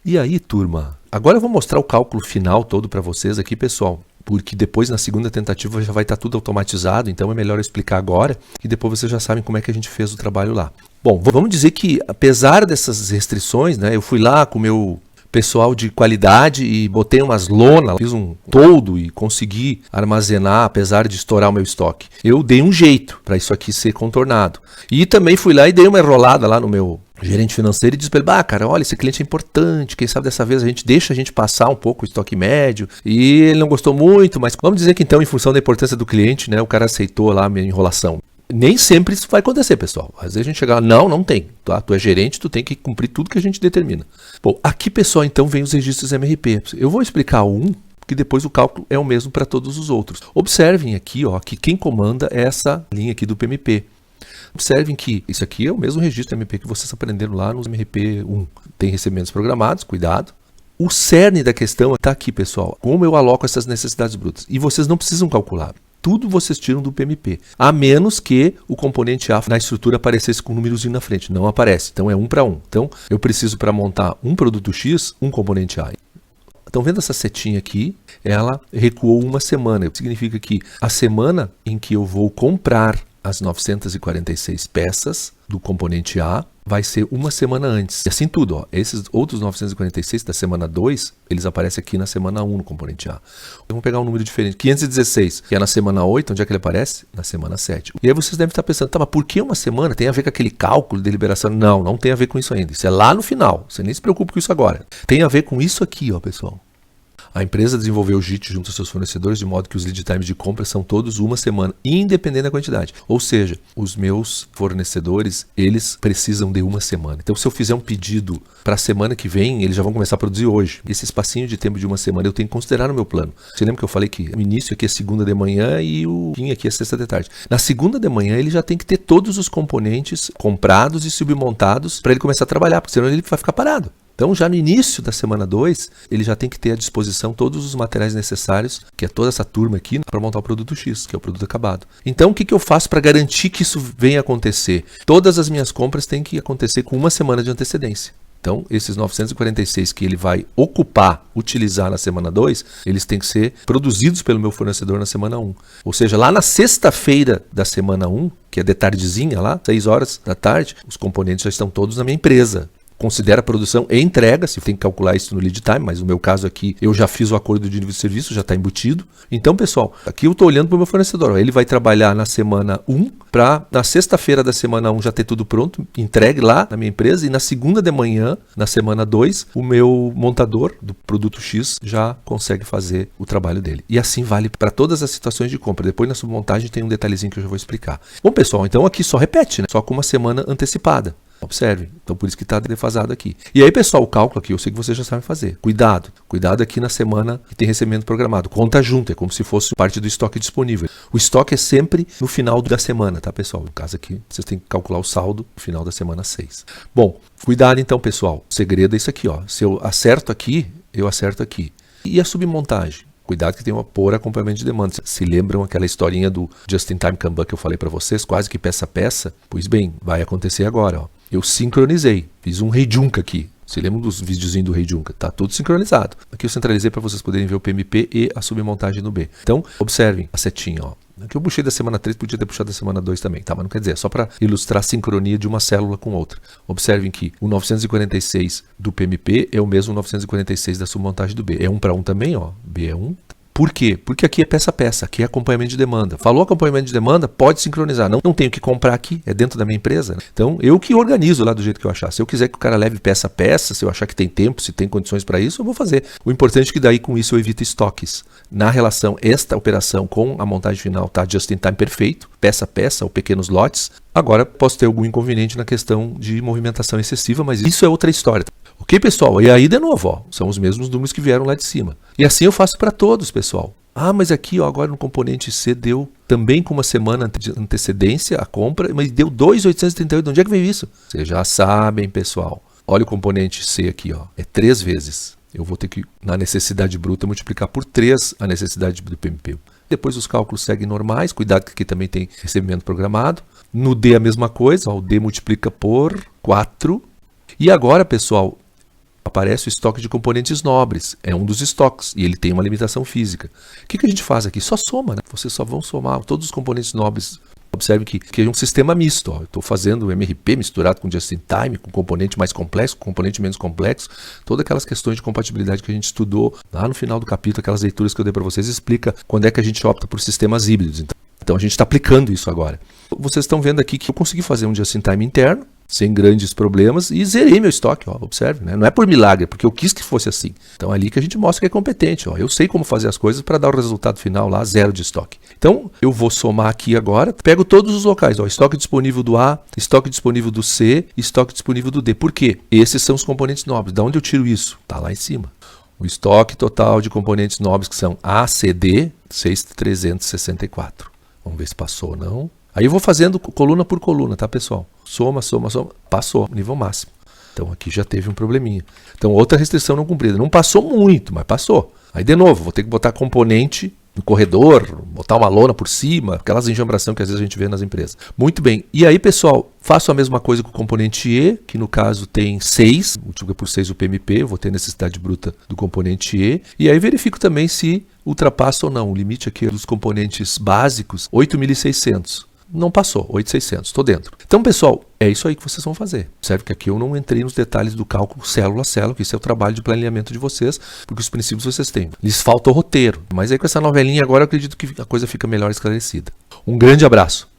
E aí, turma, agora eu vou mostrar o cálculo final todo para vocês aqui, pessoal. Porque depois, na segunda tentativa, já vai estar tudo automatizado, então é melhor eu explicar agora, e depois vocês já sabem como é que a gente fez o trabalho lá. Bom, vamos dizer que, apesar dessas restrições, né, eu fui lá com o meu pessoal de qualidade e botei umas lonas, fiz um toldo e consegui armazenar, apesar de estourar o meu estoque. Eu dei um jeito para isso aqui ser contornado. E também fui lá e dei uma enrolada lá no meu gerente financeiro e disse para ele, cara, olha, esse cliente é importante, quem sabe dessa vez a gente deixa a gente passar um pouco o estoque médio, e ele não gostou muito, mas vamos dizer que então, em função da importância do cliente, né, o cara aceitou lá a minha enrolação. Nem sempre isso vai acontecer, pessoal. Às vezes a gente chega lá, não tem. Tá? Tu é gerente, tu tem que cumprir tudo que a gente determina. Bom, aqui, pessoal, então vem os registros MRP. Eu vou explicar um, que depois o cálculo é o mesmo para todos os outros. Observem aqui, ó, que quem comanda é essa linha aqui do PMP. Observem que isso aqui é o mesmo registro MP que vocês aprenderam lá no MRP 1. Tem recebimentos programados, cuidado. O cerne da questão está aqui, pessoal. Como eu aloco essas necessidades brutas? E vocês não precisam calcular. Tudo vocês tiram do PMP. A menos que o componente A na estrutura aparecesse com um númerozinho na frente. Não aparece. Então é 1 para 1. Então eu preciso, para montar um produto X, um componente A. Estão vendo essa setinha aqui? Ela recuou uma semana. Significa que a semana em que eu vou comprar as 946 peças do componente A vai ser uma semana antes. E assim tudo, ó, esses outros 946 da semana 2, eles aparecem aqui na semana 1 no componente A. Vamos pegar um número diferente. 516, que é na semana 8, onde é que ele aparece? Na semana 7. E aí vocês devem estar pensando, tá, mas por que uma semana? Tem a ver com aquele cálculo de liberação? Não, não tem a ver com isso ainda. Isso é lá no final. Você nem se preocupe com isso agora. Tem a ver com isso aqui, ó, pessoal. A empresa desenvolveu o JIT junto aos seus fornecedores de modo que os lead times de compra são todos uma semana, independente da quantidade. Ou seja, os meus fornecedores, eles precisam de uma semana. Então, se eu fizer um pedido para a semana que vem, eles já vão começar a produzir hoje. Esse espacinho de tempo de uma semana eu tenho que considerar no meu plano. Você lembra que eu falei que o início aqui é segunda de manhã e o fim aqui é sexta de tarde. Na segunda de manhã, ele já tem que ter todos os componentes comprados e submontados para ele começar a trabalhar, porque senão ele vai ficar parado. Então, já no início da semana 2, ele já tem que ter à disposição todos os materiais necessários, que é toda essa turma aqui, para montar o produto X, que é o produto acabado. Então, o que eu faço para garantir que isso venha a acontecer? Todas as minhas compras têm que acontecer com uma semana de antecedência. Então, esses 946 que ele vai utilizar na semana 2, eles têm que ser produzidos pelo meu fornecedor na semana 1. Ou seja, lá na sexta-feira da semana 1, que é de tardezinha lá, 6 horas da tarde, os componentes já estão todos na minha empresa. Considera a produção e entrega, se tem que calcular isso no lead time, mas no meu caso aqui, eu já fiz o acordo de nível de serviço, já está embutido. Então, pessoal, aqui eu estou olhando para o meu fornecedor. Ele vai trabalhar na semana 1, para na sexta-feira da semana 1 já ter tudo pronto, entregue lá na minha empresa, e na segunda de manhã, na semana 2, o meu montador do produto X já consegue fazer o trabalho dele. E assim vale para todas as situações de compra. Depois na submontagem tem um detalhezinho que eu já vou explicar. Bom, pessoal, então aqui só repete, né? Só com uma semana antecipada. Observe, então por isso que está defasado aqui. E aí, pessoal, o cálculo aqui, eu sei que vocês já sabem fazer. Cuidado aqui na semana que tem recebimento programado. Conta junto, é como se fosse parte do estoque disponível. O estoque é sempre no final da semana, tá, pessoal? No caso aqui, vocês têm que calcular o saldo no final da semana 6. Bom, cuidado então, pessoal. O segredo é isso aqui, ó. Se eu acerto aqui, eu acerto aqui. E a submontagem? Cuidado que tem uma por acompanhamento de demanda. Se lembram aquela historinha do Just-in-Time Kanban que eu falei para vocês, quase que peça a peça? Pois bem, vai acontecer agora, ó. Eu sincronizei, fiz um Heijunka aqui. Você lembra dos videozinhos do Heijunka? Tá tudo sincronizado. Aqui eu centralizei para vocês poderem ver o PMP e a submontagem no B. Então, observem a setinha, ó. Aqui eu puxei da semana 3, podia ter puxado da semana 2 também, tá? Mas não quer dizer, é só para ilustrar a sincronia de uma célula com outra. Observem que o 946 do PMP é o mesmo 946 da submontagem do B. É 1 para 1 também, ó. B é 1. Por quê? Porque aqui é peça a peça, aqui é acompanhamento de demanda. Falou acompanhamento de demanda, pode sincronizar. Não tenho que comprar aqui, é dentro da minha empresa. Né? Então, eu que organizo lá do jeito que eu achar. Se eu quiser que o cara leve peça a peça, se eu achar que tem tempo, se tem condições para isso, eu vou fazer. O importante é que daí com isso eu evito estoques. Na relação, esta operação com a montagem final está just in time perfeito, peça a peça ou pequenos lotes. Agora, posso ter algum inconveniente na questão de movimentação excessiva, mas isso é outra história. Ok, pessoal? E aí, de novo, ó, são os mesmos números que vieram lá de cima. E assim eu faço para todos, pessoal. Ah, mas aqui, ó, agora no componente C deu também com uma semana de antecedência a compra, mas deu 2.838. De onde é que veio isso? Vocês já sabem, pessoal. Olha o componente C aqui, ó. É 3 vezes. Eu vou ter que, na necessidade bruta, multiplicar por 3 a necessidade do PMP. Depois os cálculos seguem normais. Cuidado que aqui também tem recebimento programado. No D a mesma coisa. Ó, o D multiplica por 4. E agora, pessoal, aparece o estoque de componentes nobres, é um dos estoques, e ele tem uma limitação física. O que a gente faz aqui? Só soma, né? Vocês só vão somar todos os componentes nobres. Observe que é um sistema misto. Eu estou fazendo o MRP misturado com just-in-time, com componente mais complexo, com componente menos complexo. Todas aquelas questões de compatibilidade que a gente estudou lá no final do capítulo, aquelas leituras que eu dei para vocês, explica quando é que a gente opta por sistemas híbridos. Então a gente está aplicando isso agora. Vocês estão vendo aqui que eu consegui fazer um just-in-time interno, sem grandes problemas, e zerei meu estoque, ó, observe, né? Não é por milagre, porque eu quis que fosse assim. Então é ali que a gente mostra que é competente, ó. Eu sei como fazer as coisas para dar o resultado final lá, 0 de estoque. Então eu vou somar aqui agora, pego todos os locais, ó, estoque disponível do A, estoque disponível do C, estoque disponível do D. Por quê? Esses são os componentes nobres. Da onde eu tiro isso? Tá lá em cima. O estoque total de componentes nobres que são A, C, D, 6.364. Vamos ver se passou ou não. Aí eu vou fazendo coluna por coluna, tá, pessoal? Soma, soma, soma. Passou, nível máximo. Então aqui já teve um probleminha. Então outra restrição não cumprida. Não passou muito, mas passou. Aí de novo, vou ter que botar componente no corredor, botar uma lona por cima, aquelas enjambrações que às vezes a gente vê nas empresas. Muito bem. E aí, pessoal, faço a mesma coisa com o componente E, que no caso tem 6, multiplica por 6 o PMP, eu vou ter necessidade bruta do componente E. E aí verifico também se ultrapassa ou não. O limite aqui dos componentes básicos, 8.600. Não passou, 8.600, estou dentro. Então, pessoal, é isso aí que vocês vão fazer. Observe que aqui eu não entrei nos detalhes do cálculo célula a célula, que isso é o trabalho de planeamento de vocês, porque os princípios vocês têm. Lhes falta o roteiro, mas aí com essa novelinha agora eu acredito que a coisa fica melhor esclarecida. Um grande abraço.